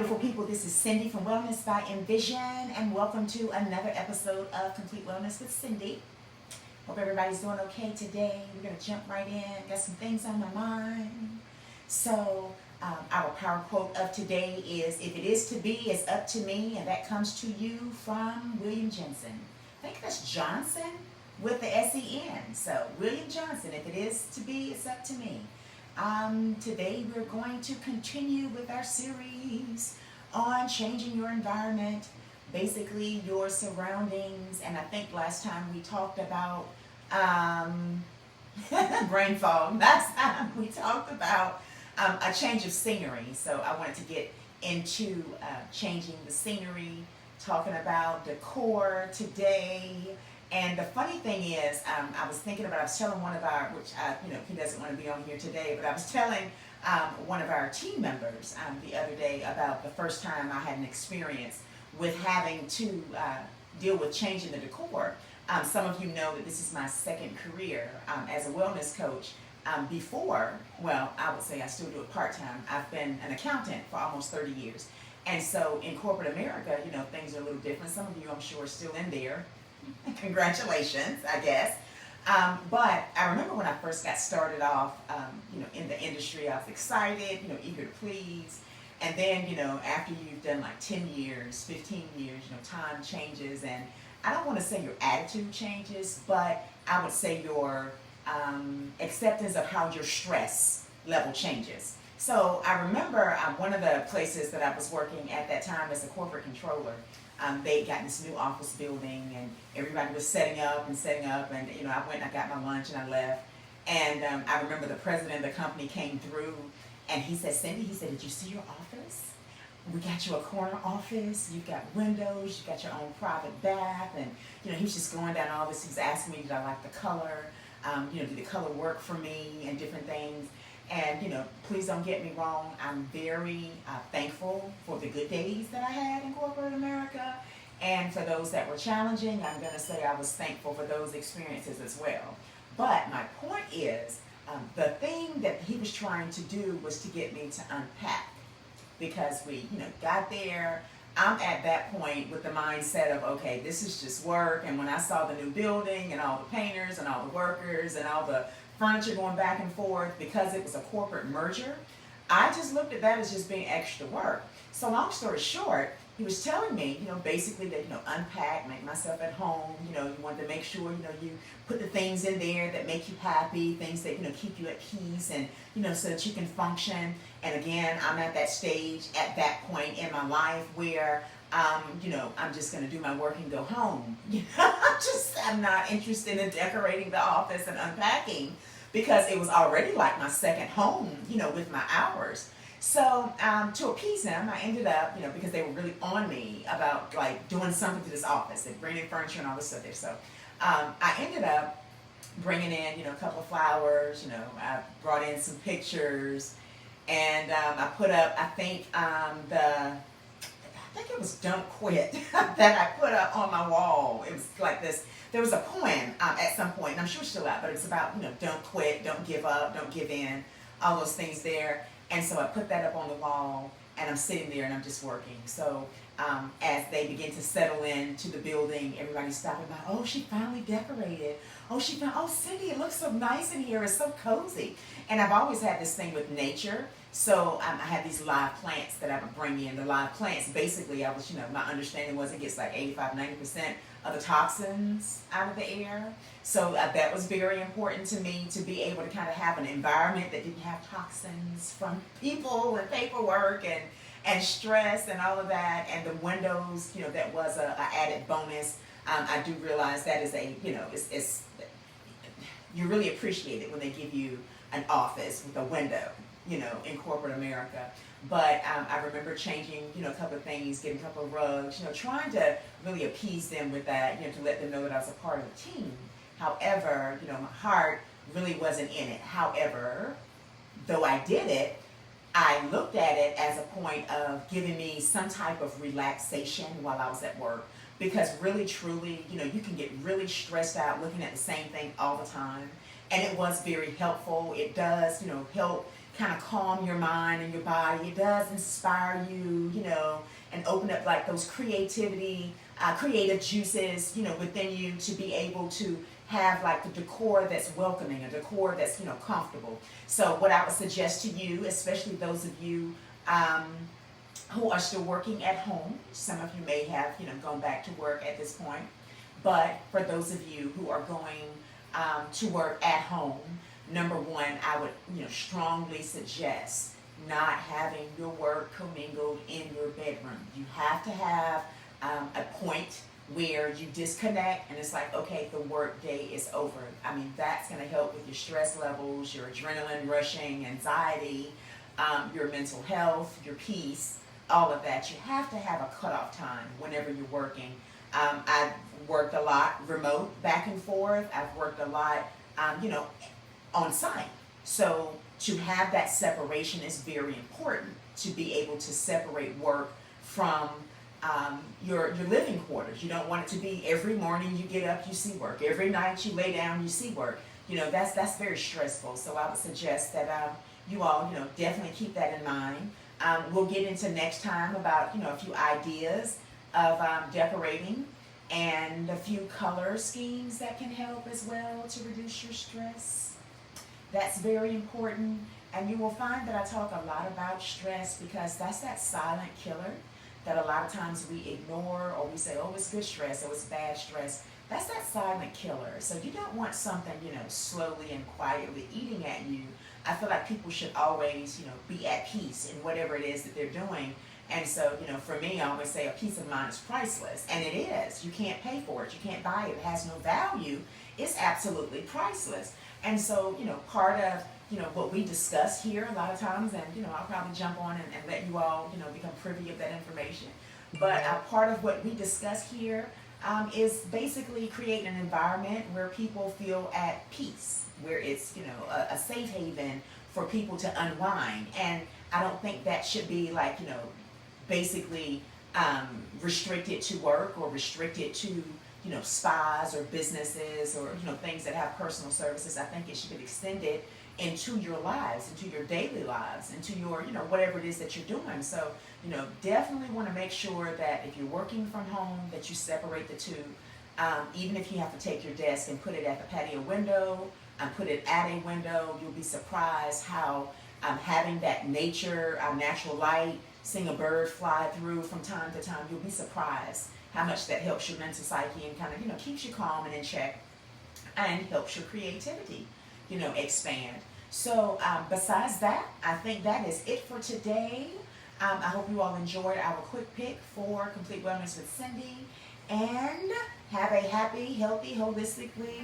beautiful people. This is Cindy from Wellness by Envision, and welcome to another episode of Complete Wellness with Cindy. Hope everybody's doing okay today. We're going to jump right in. Got some things on my mind. So, our power quote of today is, "If it is to be, it's up to me," and that comes to you from William Jensen. I think that's Johnson with the S-E-N. So, William Johnson, if it is to be, it's up to me. Today we're going to continue with our series on changing your environment, basically your surroundings. And I think last time we talked about brain fog. Last time we talked about a change of scenery. So I wanted to get into changing the scenery, talking about decor today. And the funny thing is, I was telling one of our, he doesn't want to be on here today, but I was telling one of our team members the other day about the first time I had an experience with having to deal with changing the decor. Some of you know that this is my second career as a wellness coach. Before, I would say I still do it part-time. I've been an accountant for almost 30 years. And so in corporate America, things are a little different. Some of you, I'm sure, are still in there. Congratulations, I guess. But I remember when I first got started off, in the industry, I was excited, eager to please. And then, after you've done like 10 years, 15 years, time changes. And I don't want to say your attitude changes, but I would say your acceptance of how your stress level changes. So I remember one of the places that I was working at that time as a corporate controller, they'd gotten this new office building and everybody was setting up and I went and I got my lunch and I left. And I remember the president of the company came through and he said, "Cindy," he said, "did you see your office? We got you a corner office, you've got windows, you got your own private bath." And he was just going down all this. He was asking me, did I like the color? Did the color work for me and different things? And, please don't get me wrong, I'm very thankful for the good days that I had in corporate America. And for those that were challenging, I'm going to say I was thankful for those experiences as well. But my point is, the thing that he was trying to do was to get me to unpack. Because we, got there, I'm at that point with the mindset of, okay, this is just work. And when I saw the new building and all the painters and all the workers and all the furniture going back and forth, because it was a corporate merger, I just looked at that as just being extra work. So long story short, he was telling me, basically that, unpack, make myself at home, you want to make sure, you put the things in there that make you happy, things that, keep you at peace and, so that you can function. And again, I'm at that stage, at that point in my life where, I'm just going to do my work and go home. I'm not interested in decorating the office and unpacking because it was already like my second home, with my hours. So to appease them, I ended up, because they were really on me about like doing something to this office and bringing in furniture and all this stuff there. So I ended up bringing in, a couple of flowers, I brought in some pictures and I put up, I think it was "Don't Quit" that I put up on my wall. It was like this. There was a poem at some point, and I'm sure it's still out, but it's about, don't quit, don't give up, don't give in, all those things there. And so I put that up on the wall, and I'm sitting there, and I'm just working. So as they begin to settle into the building, everybody's stopping by. "Oh, she finally decorated. Oh, Cindy, it looks so nice in here. It's so cozy." And I've always had this thing with nature. So I had these live plants that I would bring in. The live plants, basically, my understanding was it gets like 85-90% of the toxins out of the air. So that was very important to me, to be able to kind of have an environment that didn't have toxins from people and paperwork and stress and all of that. And the windows, that was a added bonus. I do realize that is it's you really appreciate it when they give you an office with a window, in corporate America. But I remember changing, a couple of things, getting a couple of rugs, trying to really appease them with that, to let them know that I was a part of the team. However, my heart really wasn't in it. However, though I did it, I looked at it as a point of giving me some type of relaxation while I was at work. Because really, truly, you can get really stressed out looking at the same thing all the time. And it was very helpful. It does, help kind of calm your mind and your body. It does inspire you, and open up like those creative juices, within you to be able to have like the decor that's welcoming, a decor that's, comfortable. So what I would suggest to you, especially those of you who are still working at home, some of you may have, gone back to work at this point, but for those of you who are going to work at home, number one, I would, strongly suggest not having your work commingled in your bedroom. You have to have a point where you disconnect and it's like, okay, the work day is over. I mean, that's going to help with your stress levels, your adrenaline rushing, anxiety, your mental health, your peace, all of that. You have to have a cutoff time whenever you're working. I've worked a lot remote, back and forth. I've worked a lot, on site. So to have that separation is very important, to be able to separate work from your living quarters. You don't want it to be every morning you get up, you see work. Every night you lay down, you see work. That's very stressful. So I would suggest that you all, definitely keep that in mind. We'll get into next time about, a few ideas of decorating and a few color schemes that can help as well to reduce your stress. That's very important. And you will find that I talk a lot about stress because that's that silent killer that a lot of times we ignore, or we say, oh, it's good stress, or it's bad stress. That's that silent killer. So you don't want something, slowly and quietly eating at you. I feel like people should always, be at peace in whatever it is that they're doing. And so, for me, I always say a peace of mind is priceless. And it is. You can't pay for it. You can't buy it. It has no value. It's absolutely priceless. And so, part of, what we discuss here a lot of times, and, I'll probably jump on and let you all, become privy of that information. But part of what we discuss here is basically creating an environment where people feel at peace, where it's, a safe haven for people to unwind. And I don't think that should be like, basically restricted to work or restricted to, spas or businesses or, things that have personal services. I think it should be extended into your lives, into your daily lives, into your, whatever it is that you're doing. So, definitely want to make sure that if you're working from home, that you separate the two. Even if you have to take your desk and put it at the patio window and put it at a window, you'll be surprised how having that natural light, seeing a bird fly through from time to time, you'll be surprised how much that helps your mental psyche and kind of, keeps you calm and in check and helps your creativity, expand. So besides that, I think that is it for today. I hope you all enjoyed our quick pick for Complete Wellness with Cindy, and have a happy, healthy, holistically